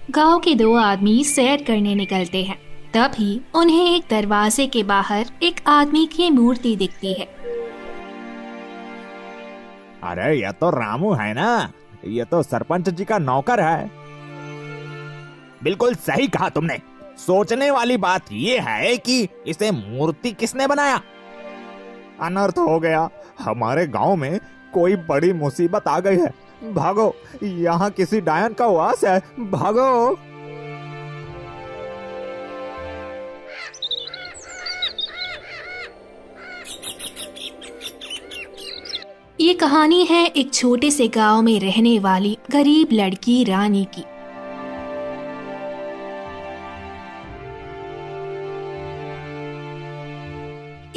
गांव के दो आदमी सैर करने निकलते हैं। तभी उन्हें एक दरवाजे के बाहर एक आदमी की मूर्ति दिखती है। अरे ये तो रामू है ना, ये तो सरपंच जी का नौकर है। बिल्कुल सही कहा तुमने। सोचने वाली बात ये है कि इसे मूर्ति किसने बनाया। अनर्थ हो गया, हमारे गांव में कोई बड़ी मुसीबत आ गई है। भागो, यहाँ किसी डायन का वास है, भागो। ये कहानी है एक छोटे से गांव में रहने वाली गरीब लड़की रानी की।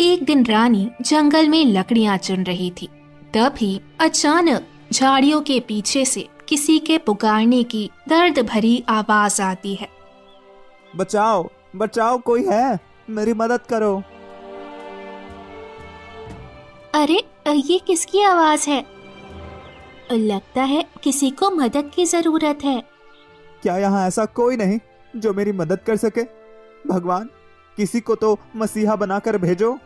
एक दिन रानी जंगल में लकड़ियां चुन रही थी। तभी अचानक झाड़ियों के पीछे से किसी के पुकारने की दर्द भरी आवाज आती है। बचाओ बचाओ, कोई है, मेरी मदद करो। अरे ये किसकी आवाज है? लगता है किसी को मदद की जरूरत है। क्या यहाँ ऐसा कोई नहीं जो मेरी मदद कर सके? भगवान, किसी को तो मसीहा बनाकर भेजो।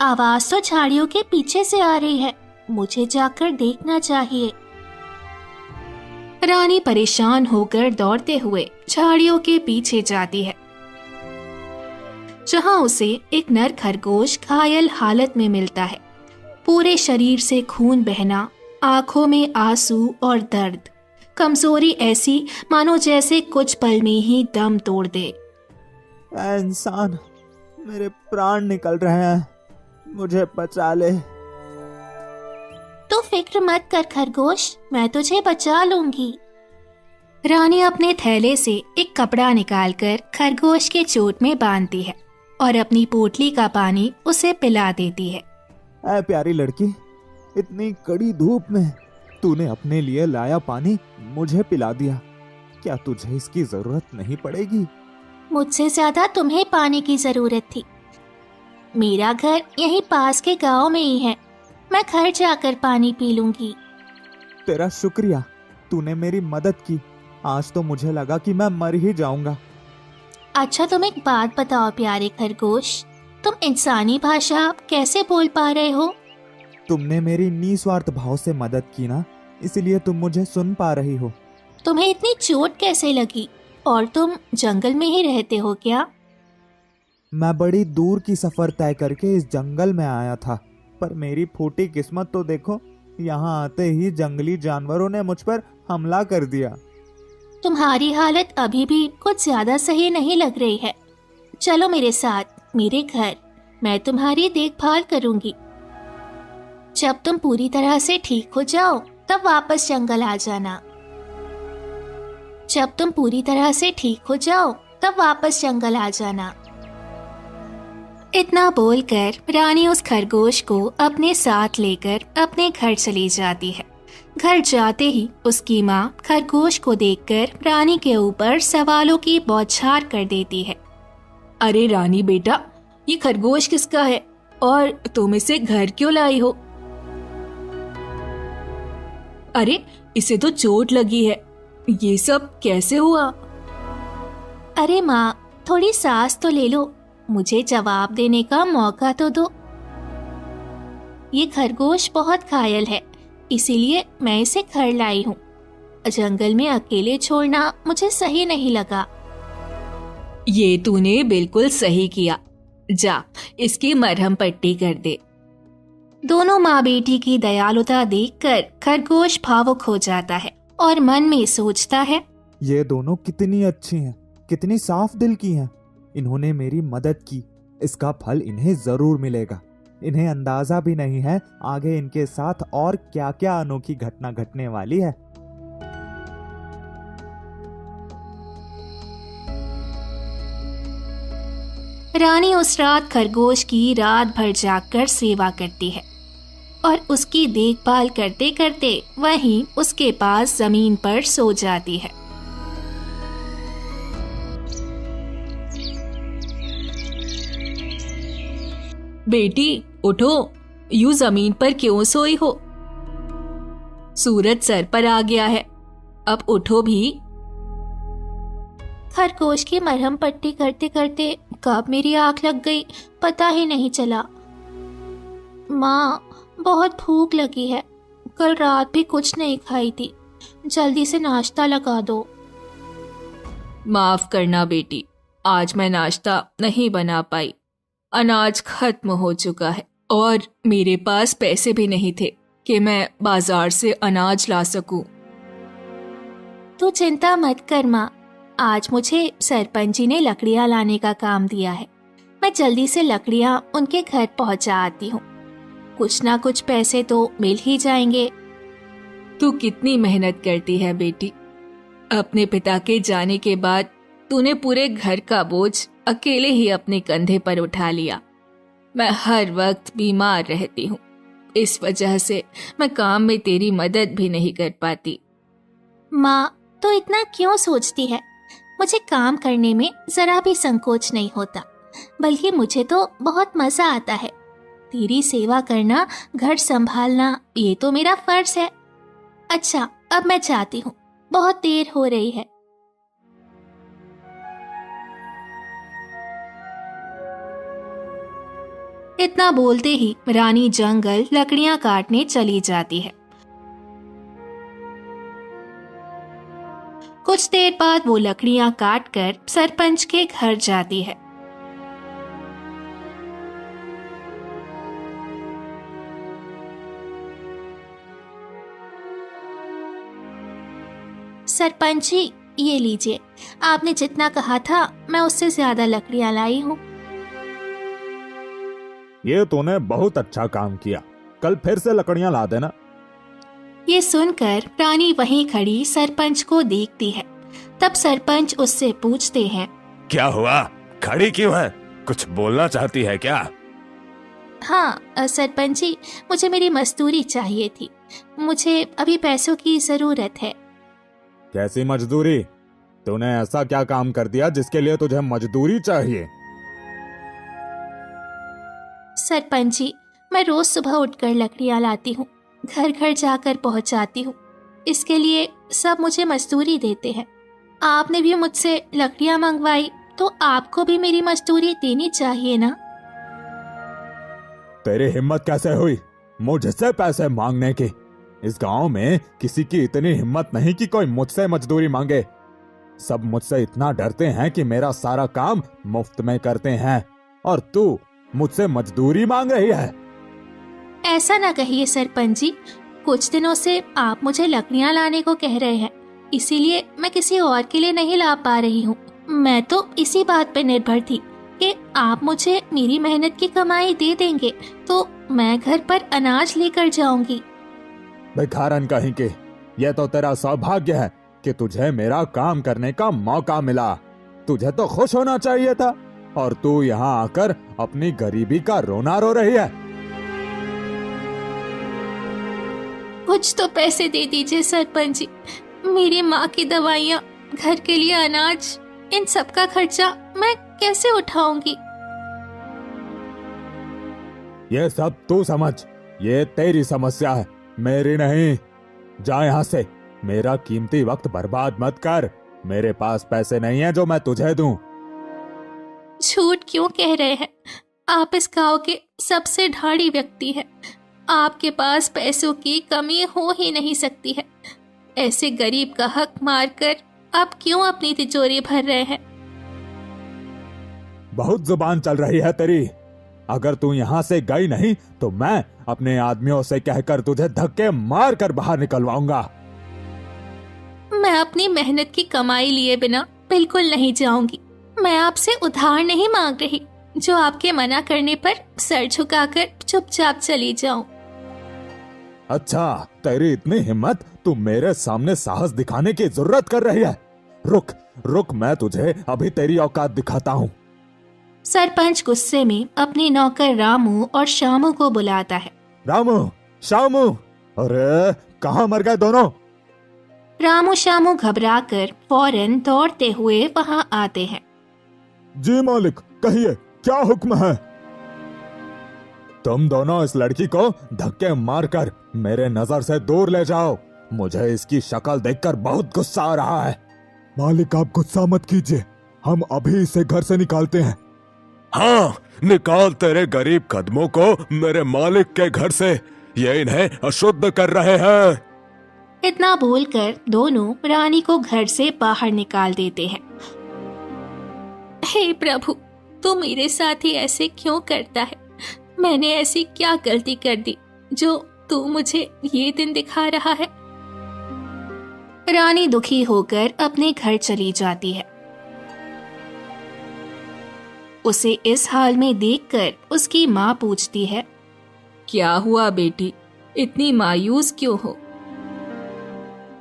आवाज तो झाड़ियों के पीछे से आ रही है, मुझे जाकर देखना चाहिए। रानी परेशान होकर दौड़ते हुए झाड़ियों के पीछे जाती है, जहां उसे एक नर खरगोश घायल हालत में मिलता है। पूरे शरीर से खून बहना, आंखों में आंसू और दर्द, कमजोरी ऐसी मानो जैसे कुछ पल में ही दम तोड़ दे। ऐ इंसान, मेरे प्राण निकल रहे हैं, मुझे बचा ले। तो फिक्र मत कर खरगोश, मैं तुझे बचा लूंगी। रानी अपने थैले से एक कपड़ा निकालकर खरगोश के चोट में बांधती है और अपनी पोटली का पानी उसे पिला देती है। ऐ प्यारी लड़की, इतनी कड़ी धूप में तूने अपने लिए लाया पानी मुझे पिला दिया। क्या तुझे इसकी जरूरत नहीं पड़ेगी? मुझसे ज्यादा तुम्हें पानी की जरूरत थी। मेरा घर यहीं पास के गांव में ही है, मैं घर जाकर पानी पी लूंगी। तेरा शुक्रिया, तूने मेरी मदद की। आज तो मुझे लगा कि मैं मर ही जाऊंगा। अच्छा तुम एक बात बताओ प्यारे खरगोश, तुम इंसानी भाषा कैसे बोल पा रहे हो? तुमने मेरी निस्वार्थ भाव से मदद की ना, इसलिए तुम मुझे सुन पा रही हो। तुम्हें इतनी चोट कैसे लगी और तुम जंगल में ही रहते हो क्या? मैं बड़ी दूर की सफर तय करके इस जंगल में आया था, पर मेरी फूटी किस्मत तो देखो, यहाँ आते ही जंगली जानवरों ने मुझ पर हमला कर दिया। तुम्हारी हालत अभी भी कुछ ज्यादा सही नहीं लग रही है। चलो मेरे साथ मेरे घर, मैं तुम्हारी देखभाल करूंगी। जब तुम पूरी तरह से ठीक हो जाओ तब वापस जंगल आ जाना। जब तुम पूरी तरह से ठीक हो जाओ तब वापस जंगल आ जाना। इतना बोलकर रानी उस खरगोश को अपने साथ लेकर अपने घर चली जाती है। घर जाते ही उसकी माँ खरगोश को देखकर रानी के ऊपर सवालों की बौछार कर देती है। अरे रानी बेटा, ये खरगोश किसका है और तुम इसे घर क्यों लाई हो? अरे इसे तो चोट लगी है, ये सब कैसे हुआ? अरे माँ, थोड़ी सांस तो ले लो, मुझे जवाब देने का मौका तो दो। ये खरगोश बहुत घायल है, इसीलिए मैं इसे घर लाई हूँ। जंगल में अकेले छोड़ना मुझे सही नहीं लगा। ये तूने बिल्कुल सही किया, जा इसकी मरहम पट्टी कर दे। दोनों माँ बेटी की दयालुता देखकर खरगोश भावुक हो जाता है और मन में सोचता है, ये दोनों कितनी अच्छी हैं, कितनी साफ दिल की हैं। इन्होंने मेरी मदद की, इसका फल इन्हें जरूर मिलेगा। इन्हें अंदाजा भी नहीं है आगे इनके साथ और क्या क्या अनोखी घटना घटने वाली है। रानी उस रात खरगोश की रात भर जागकर सेवा करती है और उसकी देखभाल करते करते वहीं उसके पास जमीन पर सो जाती है। बेटी उठो, यूं जमीन पर क्यों सोई हो? सूरज सर पर आ गया है, अब उठो भी। खरगोश की मरहम पट्टी करते करते कब मेरी आंख लग गई पता ही नहीं चला। माँ, बहुत भूख लगी है, कल रात भी कुछ नहीं खाई थी, जल्दी से नाश्ता लगा दो। माफ करना बेटी, आज मैं नाश्ता नहीं बना पाई। अनाज खत्म हो चुका है और मेरे पास पैसे भी नहीं थे कि मैं बाजार से अनाज ला सकूं। तू चिंता मत कर माँ, आज मुझे सरपंच जी ने लकड़ियाँ लाने का काम दिया है। मैं जल्दी से लकड़ियाँ उनके घर पहुँचा आती हूँ, कुछ ना कुछ पैसे तो मिल ही जाएंगे। तू कितनी मेहनत करती है बेटी। अपने पिता के जाने के बाद तूने पूरे घर का बोझ अकेले ही अपने कंधे पर उठा लिया। मैं हर वक्त बीमार रहती हूँ, इस वजह से मैं काम में तेरी मदद भी नहीं कर पाती। माँ, तो इतना क्यों सोचती है? मुझे काम करने में जरा भी संकोच नहीं होता, बल्कि मुझे तो बहुत मजा आता है। तेरी सेवा करना, घर संभालना, ये तो मेरा फर्ज है। अच्छा, अब मैं जाती हूँ, बहुत देर हो रही है। इतना बोलते ही रानी जंगल लकड़ियां काटने चली जाती है। कुछ देर बाद वो लकड़ियां काटकर सरपंच के घर जाती है। सरपंच जी, ये लीजिए, आपने जितना कहा था मैं उससे ज्यादा लकड़ियां लाई हूँ। ये तूने बहुत अच्छा काम किया, कल फिर से लकड़ियां ला देना। ये सुनकर रानी वहीं खड़ी सरपंच को देखती है। तब सरपंच उससे पूछते हैं, क्या हुआ, खड़ी क्यों है, कुछ बोलना चाहती है क्या? हाँ सरपंच जी, मुझे मेरी मजदूरी चाहिए थी, मुझे अभी पैसों की जरूरत है। कैसी मजदूरी? तूने ऐसा क्या काम कर दिया जिसके लिए तुझे मजदूरी चाहिए? सरपंच जी, मैं रोज सुबह उठकर लकड़ियां लाती हूँ, घर घर जाकर पहुँचाती हूँ, इसके लिए सब मुझे मजदूरी देते हैं। आपने भी मुझसे लकड़ियां मंगवाई तो आपको भी मेरी मजदूरी देनी चाहिए ना? तेरी हिम्मत कैसे हुई मुझसे पैसे मांगने की? इस गांव में किसी की इतनी हिम्मत नहीं कि कोई मुझसे मजदूरी मांगे। सब मुझसे इतना डरते हैं कि मेरा सारा काम मुफ्त में करते हैं, और तू मुझसे मजदूरी मांग रही है। ऐसा ना कहिए सरपंच जी, कुछ दिनों से आप मुझे लकड़ियां लाने को कह रहे हैं, इसीलिए मैं किसी और के लिए नहीं ला पा रही हूँ। मैं तो इसी बात पर निर्भर थी कि आप मुझे मेरी मेहनत की कमाई दे देंगे तो मैं घर पर अनाज लेकर जाऊंगी। भिखारन कहीं के, यह तो तेरा सौभाग्य है कि तुझे मेरा काम करने का मौका मिला। तुझे तो खुश होना चाहिए था, और तू यहाँ आकर अपनी गरीबी का रोना रो रही है। कुछ तो पैसे दे दीजिए सरपंच जी, मेरी माँ की दवाइयाँ, घर के लिए अनाज, इन सब का खर्चा मैं कैसे उठाऊंगी? ये सब तू समझ, ये तेरी समस्या है, मेरी नहीं। जा यहाँ से, मेरा कीमती वक्त बर्बाद मत कर। मेरे पास पैसे नहीं है जो मैं तुझे दूं। झूठ क्यों कह रहे हैं? आप इस गांव के सबसे ढाड़ी व्यक्ति हैं, आपके पास पैसों की कमी हो ही नहीं सकती है। ऐसे गरीब का हक मारकर आप क्यों अपनी तिजोरी भर रहे हैं? बहुत जुबान चल रही है तेरी। अगर तू यहाँ से गई नहीं तो मैं अपने आदमियों से कहकर तुझे धक्के मार कर बाहर निकलवाऊंगा। मैं अपनी मेहनत की कमाई लिए बिना बिल्कुल नहीं जाऊंगी। मैं आपसे उधार नहीं मांग रही जो आपके मना करने पर सर झुकाकर चुपचाप चली जाऊं। अच्छा, तेरी इतनी हिम्मत, तू मेरे सामने साहस दिखाने की जरूरत कर रही है? रुक रुक, मैं तुझे अभी तेरी औकात दिखाता हूँ। सरपंच गुस्से में अपने नौकर रामू और शामू को बुलाता है। रामू, शामू, अरे कहाँ मर गए दोनों? रामू शामू घबराकर फौरन दौड़ते हुए वहां आते हैं। जी मालिक, कहिए क्या हुक्म है? तुम दोनों इस लड़की को धक्के मारकर मेरे नजर से दूर ले जाओ। मुझे इसकी शक्ल देखकर बहुत गुस्सा आ रहा है। मालिक आप गुस्सा मत कीजिए, हम अभी इसे घर से निकालते हैं। हाँ, निकाल तेरे गरीब कदमों को मेरे मालिक के घर से, ये इन्हें अशुद्ध कर रहे हैं। इतना बोलकर दोनों रानी को घर से बाहर निकाल देते हैं। हे प्रभु, तू मेरे साथ ही ऐसे क्यों करता है? मैंने ऐसी क्या गलती कर दी जो तू मुझे ये दिन दिखा रहा है? रानी दुखी होकर अपने घर चली जाती है। उसे इस हाल में देखकर उसकी माँ पूछती है, क्या हुआ बेटी, इतनी मायूस क्यों हो?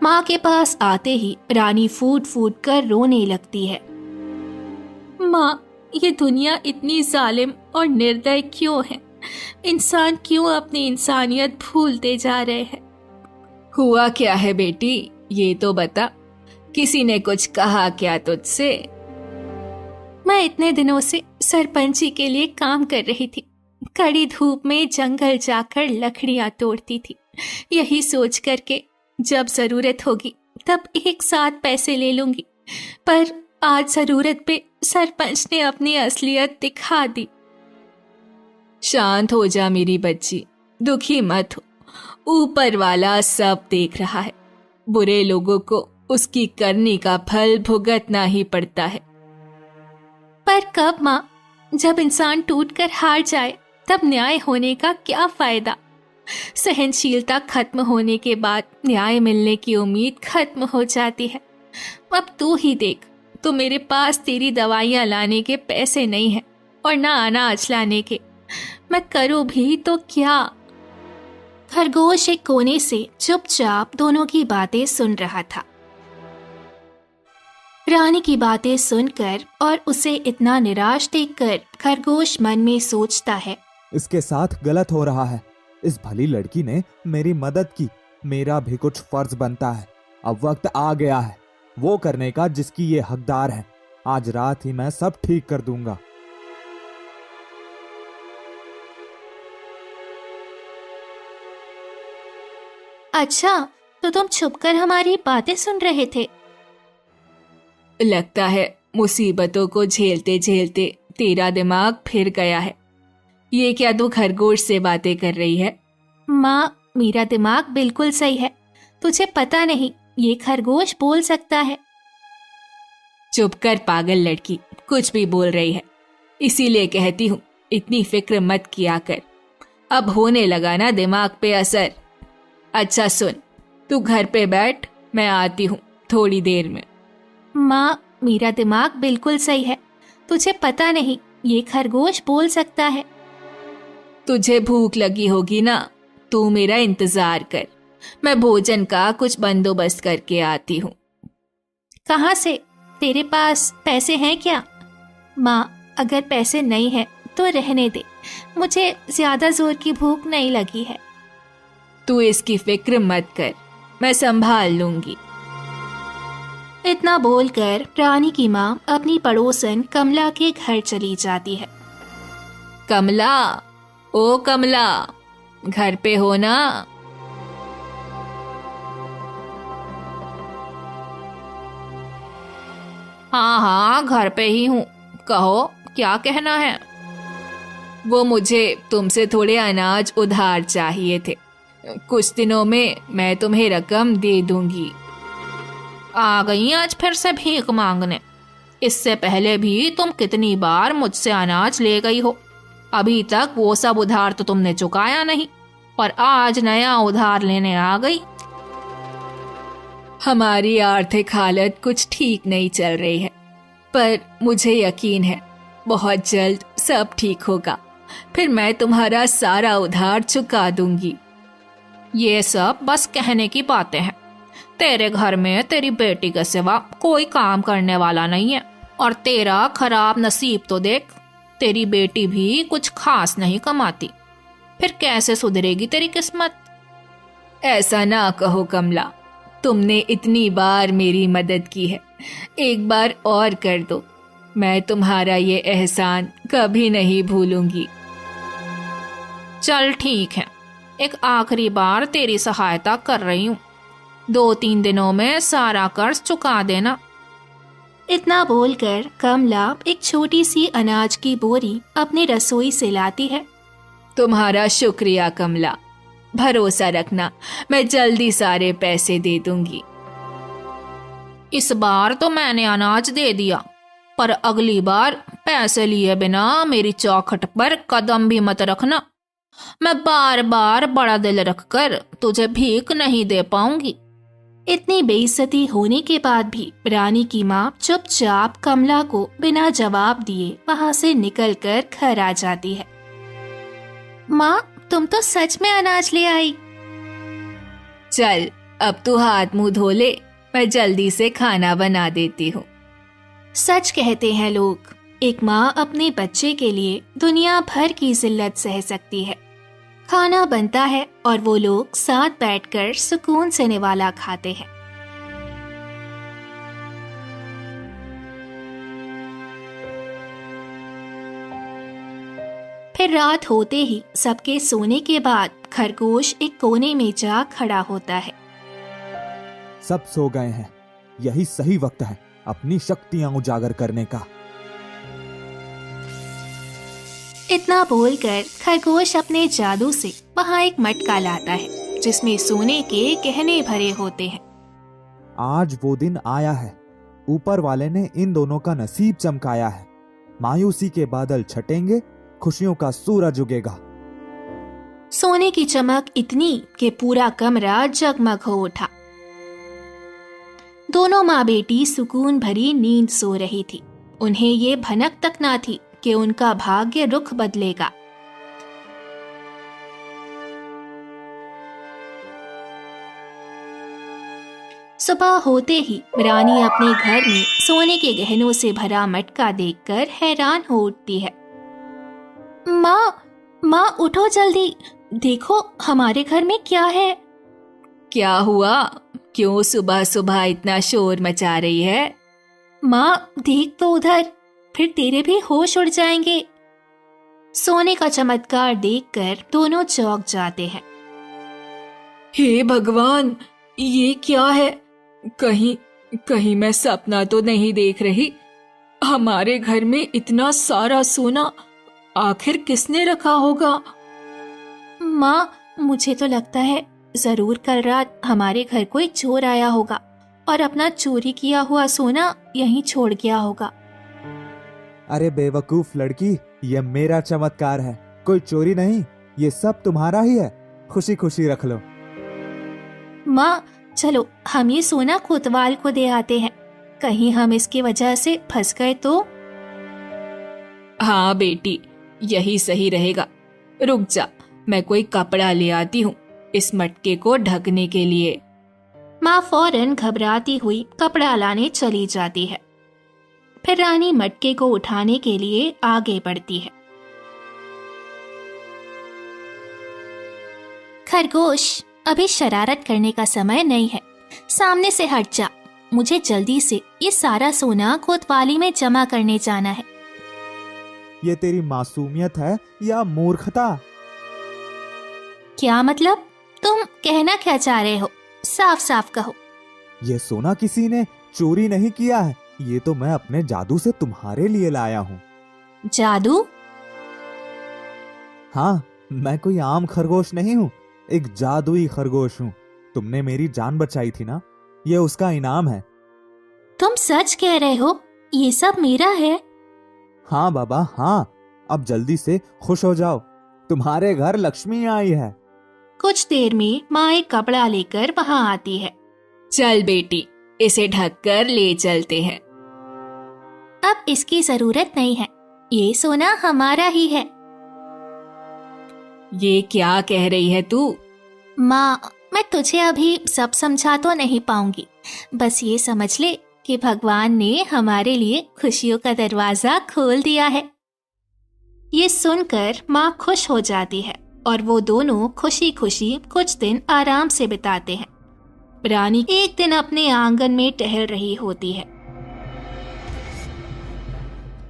माँ के पास आते ही रानी फूट फूट कर रोने लगती है। माँ, ये दुनिया इतनी जालिम और निर्दय क्यों है? इंसान क्यों अपनी इंसानियत भूलते जा रहे हैं? हुआ क्या है बेटी, ये तो बता। किसी ने कुछ कहा क्या तुझसे? मैं इतने दिनों से सरपंची के लिए काम कर रही थी। कड़ी धूप में जंगल जाकर लकड़ियां तोड़ती थी, यही सोच करके जब जरूरत होगी तब एक साथ पैसे ले लूंगी। पर आज जरूरत पे सरपंच ने अपनी असलियत दिखा दी। शांत हो जा मेरी बच्ची, दुखी मत हो। ऊपर वाला सब देख रहा है। बुरे लोगों को उसकी करनी का फल भुगतना ही पड़ता है। पर कब माँ? जब इंसान टूटकर हार जाए तब न्याय होने का क्या फायदा? सहनशीलता खत्म होने के बाद न्याय मिलने की उम्मीद खत्म हो जाती है। अब तू ही देख, तो मेरे पास तेरी दवाइयाँ लाने के पैसे नहीं हैं और ना अनाज लाने के। मैं करूँ भी तो क्या? खरगोश एक कोने से चुपचाप दोनों की बातें सुन रहा था। रानी की बातें सुनकर और उसे इतना निराश देखकर खरगोश मन में सोचता है, इसके साथ गलत हो रहा है। इस भली लड़की ने मेरी मदद की, मेरा भी कुछ फर्ज बनता है। अब वक्त आ गया है वो करने का जिसकी ये हकदार है। आज रात ही मैं सब ठीक कर दूंगा। अच्छा, तो तुम छुपकर हमारी बातें सुन रहे थे? लगता है मुसीबतों को झेलते झेलते तेरा दिमाग फिर गया है। ये क्या तू खरगोश से बातें कर रही है? माँ, मेरा दिमाग बिल्कुल सही है। तुझे पता नहीं, ये खरगोश बोल सकता है। चुप कर पागल लड़की, कुछ भी बोल रही है। इसीलिए कहती हूँ इतनी फिक्र मत किया कर। अब होने लगा ना दिमाग पे असर। अच्छा सुन, तू घर पे बैठ, मैं आती हूँ थोड़ी देर में। माँ, मेरा दिमाग बिल्कुल सही है। तुझे पता नहीं, ये खरगोश बोल सकता है। तुझे भूख लगी होगी ना, तू मेरा इंतजार कर। मैं भोजन का कुछ बंदोबस्त करके आती हूँ। कहाँ से? तेरे पास पैसे हैं क्या? माँ, अगर पैसे नहीं है तो रहने दे। मुझे ज्यादा जोर की भूख नहीं लगी है। तू इसकी फिक्र मत कर, मैं संभाल लूंगी। इतना बोलकर रानी की माँ अपनी पड़ोसन कमला के घर चली जाती है। कमला, ओ कमला, घर पे हो ना? हाँ हाँ, घर पे ही हूँ। कहो, क्या कहना है? वो मुझे तुमसे थोड़े अनाज उधार चाहिए थे। कुछ दिनों में मैं तुम्हें रकम दे दूंगी। आ गई आज फिर से भीख मांगने। इससे पहले भी तुम कितनी बार मुझसे अनाज ले गई हो। अभी तक वो सब उधार तो तुमने चुकाया नहीं, और आज नया उधार लेने आ गई। हमारी आर्थिक हालत कुछ ठीक नहीं चल रही है, पर मुझे यकीन है बहुत जल्द सब ठीक होगा। फिर मैं तुम्हारा सारा उधार चुका दूंगी। ये सब बस कहने की बातें हैं। तेरे घर में तेरी बेटी के सिवा कोई काम करने वाला नहीं है, और तेरा खराब नसीब तो देख, तेरी बेटी भी कुछ खास नहीं कमाती। फिर कैसे सुधरेगी तेरी किस्मत? ऐसा ना कहो कमला, तुमने इतनी बार मेरी मदद की है, एक बार और कर दो। मैं तुम्हारा ये एहसान कभी नहीं भूलूंगी। चल ठीक है, एक आखिरी बार तेरी सहायता कर रही हूँ। 2-3 दिनों में सारा कर्ज चुका देना। इतना बोलकर कमला एक छोटी सी अनाज की बोरी अपनी रसोई से लाती है। तुम्हारा शुक्रिया कमला, भरोसा रखना मैं जल्दी सारे पैसे दे दूंगी। इस बार तो मैंने अनाज दे दिया, पर अगली बार पैसे लिए बिना मेरी चौखट पर कदम भी मत रखना। मैं बार बार बड़ा दिल रखकर तुझे भीख नहीं दे पाऊंगी। इतनी बेइज्जती होने के बाद भी रानी की माँ चुपचाप कमला को बिना जवाब दिए वहां से निकलकर घर आ जाती है। माँ, तुम तो सच में अनाज ले आई। चल अब तू हाथ मुंह धो ले, मैं जल्दी से खाना बना देती हूँ। सच कहते हैं लोग, एक माँ अपने बच्चे के लिए दुनिया भर की जिल्लत सह सकती है। खाना बनता है और वो लोग साथ बैठकर सुकून से निवाला खाते हैं। फिर रात होते ही सबके सोने के बाद खरगोश एक कोने में जा खड़ा होता है। सब सो गए हैं, यही सही वक्त है अपनी शक्तियां उजागर करने का। इतना बोलकर खरगोश अपने जादू से वहां एक मटका लाता है जिसमें सोने के गहने भरे होते हैं। आज वो दिन आया है, ऊपर वाले ने इन दोनों का नसीब चमकाया है। मायूसी के बादल छटेंगे, खुशियों का सूरज उगेगा। सोने की चमक इतनी कि पूरा कमरा जगमग हो उठा। दोनों माँ बेटी सुकून भरी नींद सो रही थी। उन्हें ये भनक तक ना थी कि उनका भाग्य रुख बदलेगा। सुबह होते ही रानी अपने घर में सोने के गहनों से भरा मटका देखकर हैरान हो उठती है। माँ उठो जल्दी, देखो हमारे घर में क्या है। क्या हुआ? क्यों सुबह सुबह इतना शोर मचा रही है? माँ देख तो उधर, फिर तेरे भी होश उड़ जाएंगे। सोने का चमत्कार देखकर दोनों चौंक जाते हैं। हे भगवान, ये क्या है? कहीं मैं सपना तो नहीं देख रही? हमारे घर में इतना सारा सोना आखिर किसने रखा होगा? माँ, मुझे तो लगता है जरूर कल रात हमारे घर कोई चोर आया होगा और अपना चोरी किया हुआ सोना यहीं छोड़ गया होगा। अरे बेवकूफ लड़की, ये मेरा चमत्कार है, कोई चोरी नहीं, ये सब तुम्हारा ही है। खुशी खुशी रख लो। माँ चलो हम ये सोना कोतवाल को दे आते हैं, कहीं हम इसकी वजह से फंस गए तो। हाँ बेटी, यही सही रहेगा। रुक जा, मैं कोई कपड़ा ले आती हूँ इस मटके को ढकने के लिए। माँ फौरन घबराती हुई कपड़ा लाने चली जाती है। फिर रानी मटके को उठाने के लिए आगे बढ़ती है। खरगोश, अभी शरारत करने का समय नहीं है, सामने से हट जा। मुझे जल्दी से ये सारा सोना कोतवाली में जमा करने जाना है। ये तेरी मासूमियत है या मूर्खता? क्या मतलब? तुम कहना क्या चाह रहे हो? साफ साफ कहो। ये सोना किसी ने चोरी नहीं किया है, ये तो मैं अपने जादू से तुम्हारे लिए लाया हूँ। जादू? हाँ, मैं कोई आम खरगोश नहीं हूँ, एक जादुई खरगोश हूँ। तुमने मेरी जान बचाई थी ना, ये उसका इनाम है। तुम सच कह रहे हो? ये सब मेरा है? हाँ बाबा हाँ, अब जल्दी से खुश हो जाओ, तुम्हारे घर लक्ष्मी आई है। कुछ देर में माँ एक कपड़ा लेकर वहाँ आती है। चल बेटी, इसे ढककर ले चलते हैं। अब इसकी जरूरत नहीं है, ये सोना हमारा ही है। ये क्या कह रही है तू? माँ, मैं तुझे अभी सब समझा तो नहीं पाऊंगी, बस ये समझ ले कि भगवान ने हमारे लिए खुशियों का दरवाजा खोल दिया है। ये सुनकर माँ खुश हो जाती है और वो दोनों खुशी खुशी कुछ दिन आराम से बिताते हैं। रानी एक दिन अपने आंगन में टहल रही होती है,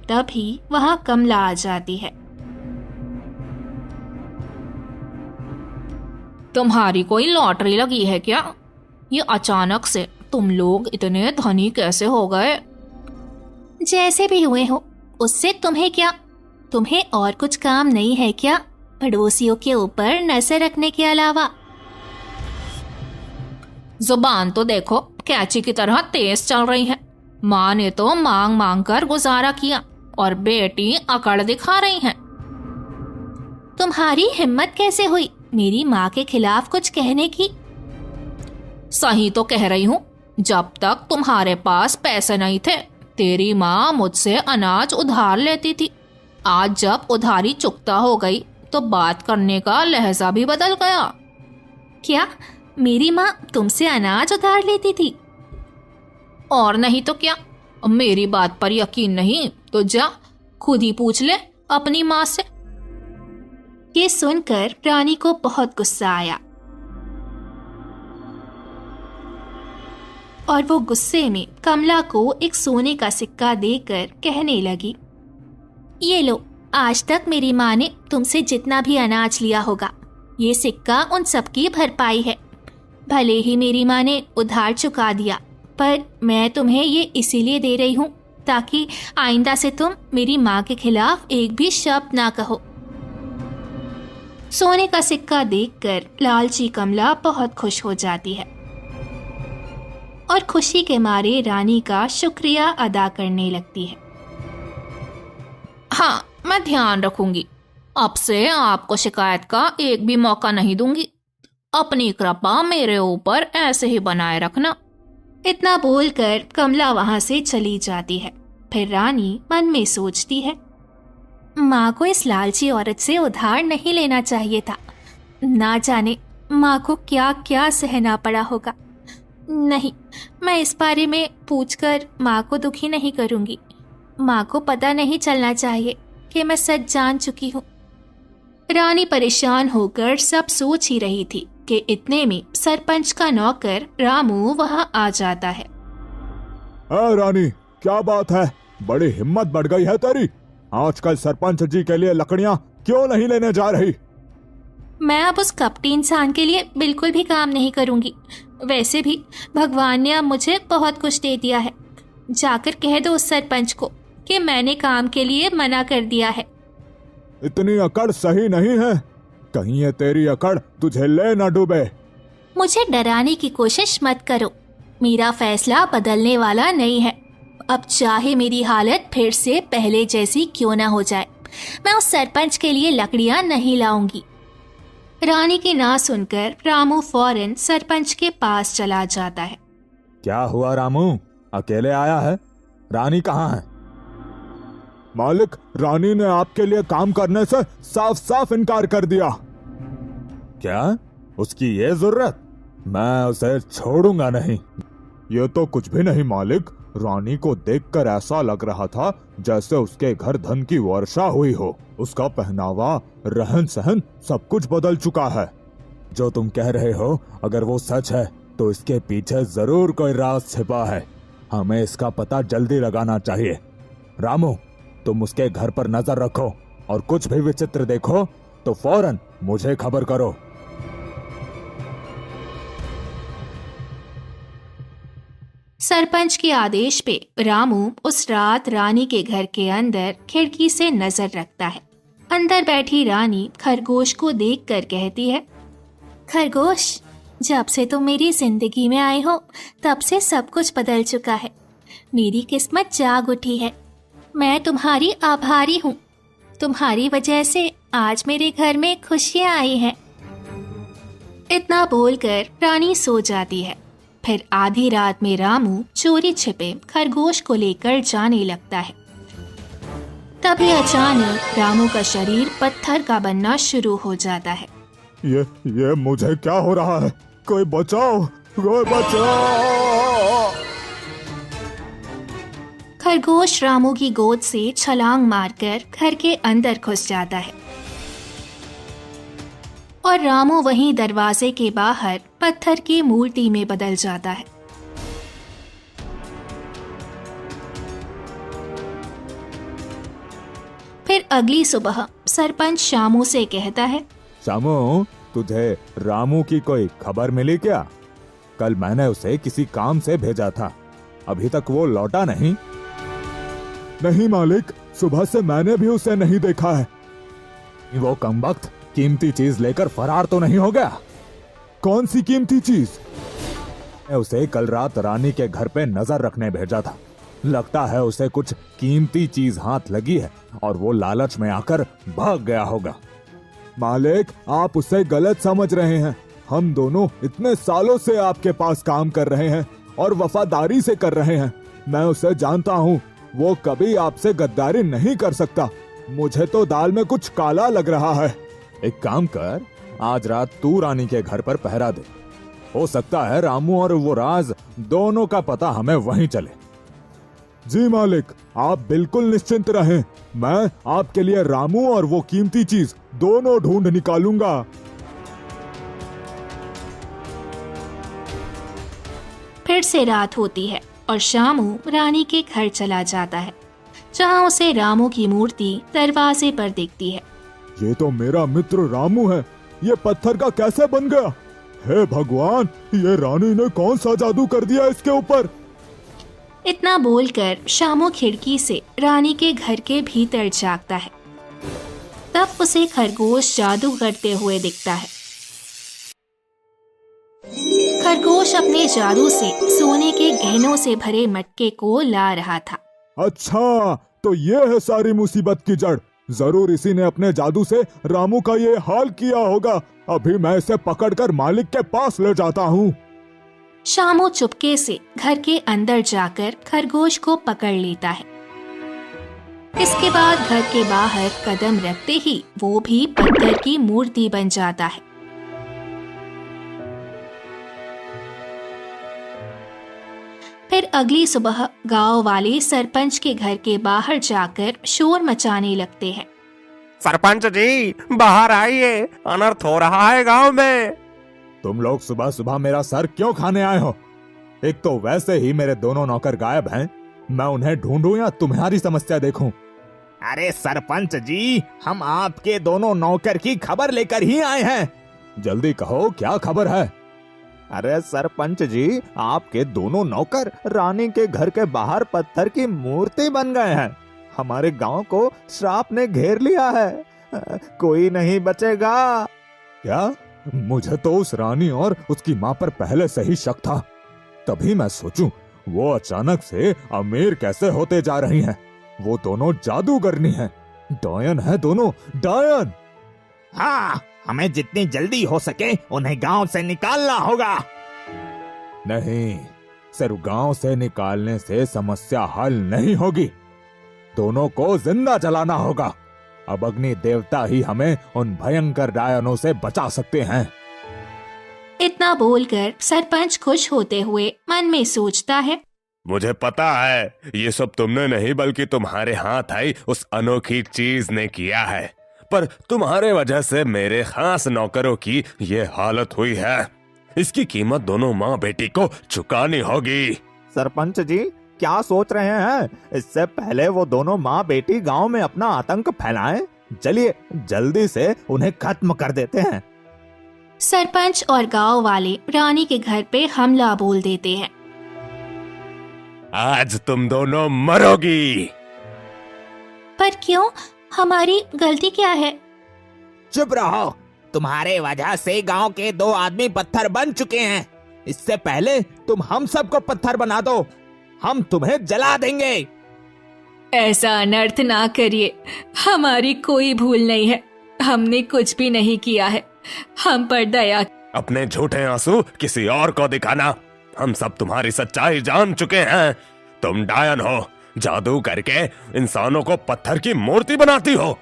तभी वहां कमला आ जाती है। तुम्हारी कोई लॉटरी लगी है क्या? ये अचानक से तुम लोग इतने धनी कैसे हो गए? जैसे भी हुए हो, उससे तुम्हें क्या? तुम्हें और कुछ काम नहीं है क्या पड़ोसियों के ऊपर नजर रखने के अलावा? जुबान तो देखो कैंची की तरह तेज चल रही है। माँ ने तो मांग मांग कर गुजारा किया और बेटी अकड़ दिखा रही है। तुम्हारी हिम्मत कैसे हुई मेरी माँ के खिलाफ कुछ कहने की? सही तो कह रही हूँ। जब तक तुम्हारे पास पैसे नहीं थे, तेरी माँ मुझसे अनाज उधार लेती थी। आज जब उधारी चुकता हो गई तो बात करने का लहजा भी बदल गया। क्या मेरी माँ तुमसे अनाज उधार लेती थी? और नहीं तो क्या। मेरी बात पर यकीन नहीं तो जा खुद ही पूछ ले अपनी माँ से। ये सुनकर रानी को बहुत गुस्सा आया और वो गुस्से में कमला को एक सोने का सिक्का देकर कहने लगी, ये लो, आज तक मेरी माँ ने तुमसे जितना भी अनाज लिया होगा, ये सिक्का उन सबकी भरपाई है। भले ही मेरी माँ ने उधार चुका दिया, पर मैं तुम्हें ये इसीलिए दे रही हूँ ताकि आइंदा से तुम मेरी माँ के खिलाफ एक भी शब्द ना कहो। सोने का सिक्का देखकर लालची कमला बहुत खुश हो जाती है और खुशी के मारे रानी का शुक्रिया अदा करने लगती है। हाँ, मैं ध्यान रखूंगी। अब से आपको शिकायत का एक भी मौका नहीं दूंगी। अपनी कृपा मेरे ऊपर ऐसे ही बनाए रखना। इतना बोलकर कमला वहां से चली जाती है। फिर रानी मन में सोचती है, माँ को इस लालची औरत से उधार नहीं लेना चाहिए था। ना जाने माँ को क्या क्या सहना पड़ा होगा। नहीं, मैं इस बारे में पूछकर माँ को दुखी नहीं करूंगी। माँ को पता नहीं चलना चाहिए कि मैं सच जान चुकी हूँ। रानी परेशान होकर सब सोच ही रही थी कि इतने में सरपंच का नौकर रामू वहां आ जाता है। रानी, क्या बात है? बड़ी हिम्मत बढ़ गई है तेरी। आजकल सरपंच जी के लिए लकड़ियां क्यों नहीं लेने जा रही? मैं अब उस कपटी इंसान के लिए बिल्कुल भी काम नहीं करूंगी। वैसे भी भगवान ने अब मुझे बहुत कुछ दे दिया है। जाकर कह दो उस सरपंच को कि मैंने काम के लिए मना कर दिया है। इतनी अकड़ सही नहीं है। कहीं ये तेरी अकड़ तुझे ले न डूबे। मुझे डराने की कोशिश मत करो। मेरा फैसला बदलने वाला नहीं है। अब चाहे मेरी हालत फिर से पहले जैसी क्यों ना हो जाए, मैं उस सरपंच के लिए लकड़ियां नहीं लाऊंगी। रानी की ना सुनकर रामू फौरन सरपंच के पास चला जाता है। क्या हुआ रामू, अकेले आया है? रानी कहाँ है? मालिक, रानी ने आपके लिए काम करने से साफ साफ इनकार कर दिया। क्या? उसकी ये जरूरत? मैं उसे छोड़ूंगा नहीं। ये तो कुछ भी नहीं मालिक। रानी को देखकर ऐसा लग रहा था जैसे उसके घर धन की वर्षा हुई हो। उसका पहनावा, रहन सहन सब कुछ बदल चुका है। जो तुम कह रहे हो अगर वो सच है तो इसके पीछे जरूर कोई राज छिपा है। हमें इसका पता जल्दी लगाना चाहिए। रामू, तुम उसके घर पर नजर रखो और कुछ भी विचित्र देखो तो फौरन मुझे खबर करो। सरपंच के आदेश पे रामू उस रात रानी के घर के अंदर खिड़की से नजर रखता है। अंदर बैठी रानी खरगोश को देखकर कहती है, खरगोश, जब से तुम मेरी जिंदगी में आए हो तब से सब कुछ बदल चुका है। मेरी किस्मत जाग उठी है। मैं तुम्हारी आभारी हूँ। तुम्हारी वजह से आज मेरे घर में खुशियाँ आई हैं। इतना बोलकर रानी सो जाती है। फिर आधी रात में रामू चोरी छिपे खरगोश को लेकर जाने लगता है। तभी अचानक रामू का शरीर पत्थर का बनना शुरू हो जाता है। ये मुझे क्या हो रहा है? कोई बचाओ, कोई बचाओ! खरगोश रामू की गोद से छलांग मारकर घर के अंदर घुस जाता है और रामू वहीं दरवाजे के बाहर पत्थर की मूर्ति में बदल जाता है। फिर अगली सुबह सरपंच शामू से कहता है, शामू, तुझे रामू की कोई खबर मिली क्या? कल मैंने उसे किसी काम से भेजा था, अभी तक वो लौटा नहीं। नहीं मालिक, सुबह से मैंने भी उसे नहीं देखा है। वो कमबख्त कीमती चीज लेकर फरार तो नहीं हो गया? कौन सी कीमती चीज? मैं उसे कल रात रानी के घर पे नजर रखने भेजा था। लगता है उसे कुछ कीमती चीज हाथ लगी है और वो लालच में आकर भाग गया होगा। मालिक, आप उसे गलत समझ रहे हैं। हम दोनों इतने सालों से आपके पास काम कर रहे हैं और वफादारी से कर रहे हैं। मैं उसे जानता हूँ, वो कभी आपसे गद्दारी नहीं कर सकता। मुझे तो दाल में कुछ काला लग रहा है। एक काम कर, आज रात तू रानी के घर पर पहरा दे। हो सकता है रामू और वो राज दोनों का पता हमें वहीं चले। जी मालिक, आप बिल्कुल निश्चिंत रहें। मैं आपके लिए रामू और वो कीमती चीज दोनों ढूंढ निकालूंगा। फिर से रात होती है और शामू रानी के घर चला जाता है, जहाँ उसे रामू की मूर्ति दरवाजे पर दिखती है। ये तो मेरा मित्र रामू है। ये पत्थर का कैसे बन गया? हे भगवान, ये रानी ने कौन सा जादू कर दिया इसके ऊपर? इतना बोलकर शामू खिड़की से रानी के घर के भीतर झांकता है। तब उसे खरगोश जादू करते हुए दिखता है। खरगोश अपने जादू से सोने के गहनों से भरे मटके को ला रहा था। अच्छा, तो ये है सारी मुसीबत की जड़। जरूर इसी ने अपने जादू से रामू का ये हाल किया होगा। अभी मैं इसे पकड़कर मालिक के पास ले जाता हूँ। शामू चुपके से घर के अंदर जाकर खरगोश को पकड़ लेता है। इसके बाद घर के बाहर कदम रखते ही वो भी पत्थर की मूर्ति बन जाता है। फिर अगली सुबह गांव वाले सरपंच के घर के बाहर जाकर शोर मचाने लगते हैं। सरपंच जी, बाहर आइए, अनर्थ हो रहा है गांव में। तुम लोग सुबह सुबह मेरा सर क्यों खाने आए हो? एक तो वैसे ही मेरे दोनों नौकर गायब हैं। मैं उन्हें ढूंढूं या तुम्हारी समस्या देखूं? अरे सरपंच जी, हम आपके दोनों नौकर की खबर लेकर ही आए हैं। जल्दी कहो, क्या खबर है? अरे सरपंच जी, आपके दोनों नौकर रानी के घर के बाहर पत्थर की मूर्ति बन गए हैं। हमारे गांव को श्राप ने घेर लिया है। कोई नहीं बचेगा। क्या? मुझे तो उस रानी और उसकी माँ पर पहले से ही शक था। तभी मैं सोचूं, वो अचानक से अमीर कैसे होते जा रही हैं। वो दोनों जादूगरनी हैं। डायन है दोनों, डायन। हाँ, हमें जितनी जल्दी हो सके उन्हें गांव से निकालना होगा। नहीं, सिर्फ गांव से निकालने से समस्या हल नहीं होगी। दोनों को जिंदा जलाना होगा। अब अग्नि देवता ही हमें उन भयंकर डायनों से बचा सकते हैं। इतना बोलकर सरपंच खुश होते हुए मन में सोचता है, मुझे पता है ये सब तुमने नहीं बल्कि तुम्हारे हाथ आई उस अनोखी चीज ने किया है। पर तुम्हारे वजह से मेरे खास नौकरों की ये हालत हुई है। इसकी कीमत दोनों माँ बेटी को चुकानी होगी। सरपंच जी, क्या सोच रहे हैं? इससे पहले वो दोनों माँ बेटी गांव में अपना आतंक फैलाएं। चलिए जल्दी से उन्हें खत्म कर देते हैं। सरपंच और गांव वाले रानी के घर पे हमला बोल देते हैं। आज तुम दोनों मरोगी। पर क्यों? हमारी गलती क्या है? चुप रहो, तुम्हारे वजह से गांव के 2 आदमी पत्थर बन चुके हैं। इससे पहले तुम हम सबको पत्थर बना दो, हम तुम्हें जला देंगे। ऐसा अनर्थ ना करिए, हमारी कोई भूल नहीं है। हमने कुछ भी नहीं किया है। हम पर दया। अपने झूठे आंसू किसी और को दिखाना। हम सब तुम्हारी सच्चाई जान चुके हैं। तुम डायन हो, जादू करके इंसानों को पत्थर की मूर्ति बनाती हो।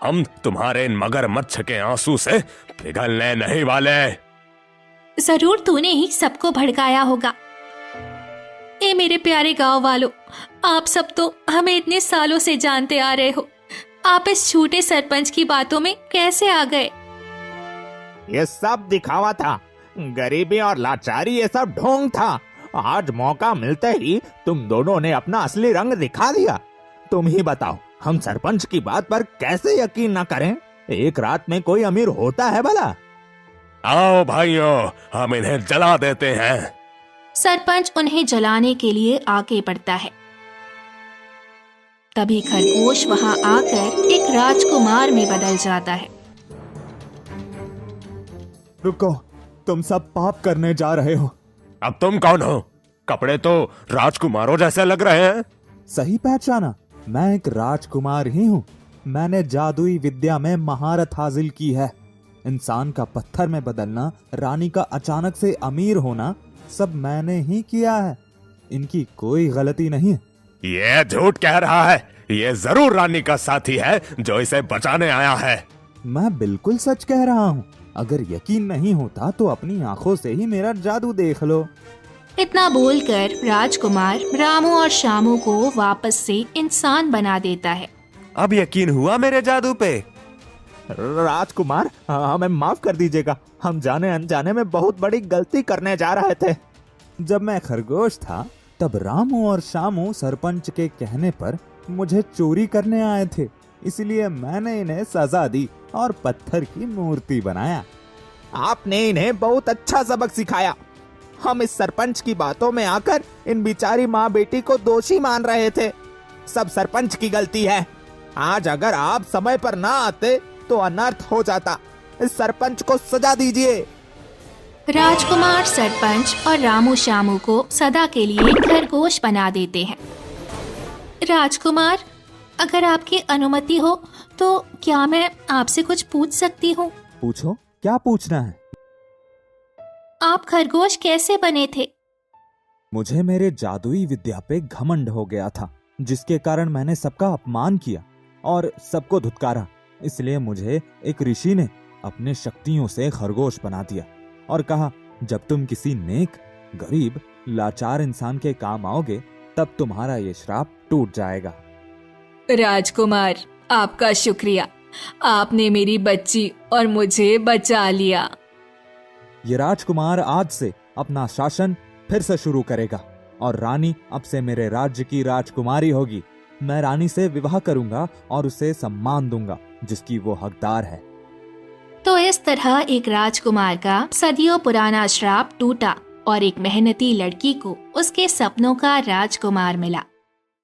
हम तुम्हारे इन मगरमच्छ के आंसू से पिघलने नहीं वाले। जरूर तूने ही सबको भड़काया होगा। ए मेरे प्यारे गांव वालों, आप सब तो हमें इतने सालों से जानते आ रहे हो। आप इस छोटे सरपंच की बातों में कैसे आ गए? ये सब दिखावा था, गरीबी और लाचारी ये सब ढोंग था। आज मौका मिलते ही तुम दोनों ने अपना असली रंग दिखा दिया। तुम ही बताओ, हम सरपंच की बात पर कैसे यकीन न करें? एक रात में कोई अमीर होता है भला? आओ भाइयों, हम इन्हें जला देते हैं। सरपंच उन्हें जलाने के लिए आगे बढ़ता है। तभी खरगोश वहां आकर एक राजकुमार में बदल जाता है। रुको, तुम सब पाप करने जा रहे हो। अब तुम कौन हो? कपड़े तो राजकुमारों जैसे लग रहे हैं। सही पहचाना, मैं एक राजकुमार ही हूँ। मैंने जादुई विद्या में महारत हासिल की है। इंसान का पत्थर में बदलना, रानी का अचानक से अमीर होना, सब मैंने ही किया है। इनकी कोई गलती नहीं है। ये झूठ कह रहा है। ये जरूर रानी का साथी है जो इसे बचाने आया है। मैं बिल्कुल सच कह रहा हूँ। अगर यकीन नहीं होता तो अपनी आंखों से ही मेरा जादू देख लो। इतना बोलकर राजकुमार रामू और श्यामू को वापस से इंसान बना देता है। अब यकीन हुआ मेरे जादू पे? राजकुमार, हमें माफ कर दीजिएगा। हम जाने अनजाने में बहुत बड़ी गलती करने जा रहे थे। जब मैं खरगोश था तब रामू और श्यामू सरपंच के कहने पर मुझे चोरी करने आए थे, इसलिए मैंने इन्हें सजा दी और पत्थर की मूर्ति बनाया। आपने इन्हें बहुत अच्छा सबक सिखाया। हम इस सरपंच की बातों में आकर इन बिचारी माँ बेटी को दोषी मान रहे थे। सब सरपंच की गलती है। आज अगर आप समय पर ना आते तो अनर्थ हो जाता। इस सरपंच को सजा दीजिए। राजकुमार सरपंच और रामू श्यामू को सदा के लिए खरगोश बना देते हैं। राजकुमार, अगर आपकी अनुमति हो तो क्या मैं आपसे कुछ पूछ सकती हूँ? पूछो, क्या पूछना है? आप खरगोश कैसे बने थे? मुझे मेरे जादुई विद्या पे घमंड हो गया था, जिसके कारण मैंने सबका अपमान किया और सबको धुतकारा। इसलिए मुझे एक ऋषि ने अपने शक्तियों से खरगोश बना दिया और कहा, जब तुम किसी नेक, गरीब, लाचार इंसान के काम आओगे तब तुम्हारा ये श्राप टूट जाएगा। राजकुमार, आपका शुक्रिया। आपने मेरी बच्ची और मुझे बचा लिया। ये राजकुमार आज से अपना शासन फिर से शुरू करेगा और रानी अब से मेरे राज्य की राजकुमारी होगी। मैं रानी से विवाह करूंगा और उसे सम्मान दूंगा जिसकी वो हकदार है। तो इस तरह एक राजकुमार का सदियों पुराना श्राप टूटा और एक मेहनती लड़की को उसके सपनों का राजकुमार मिला।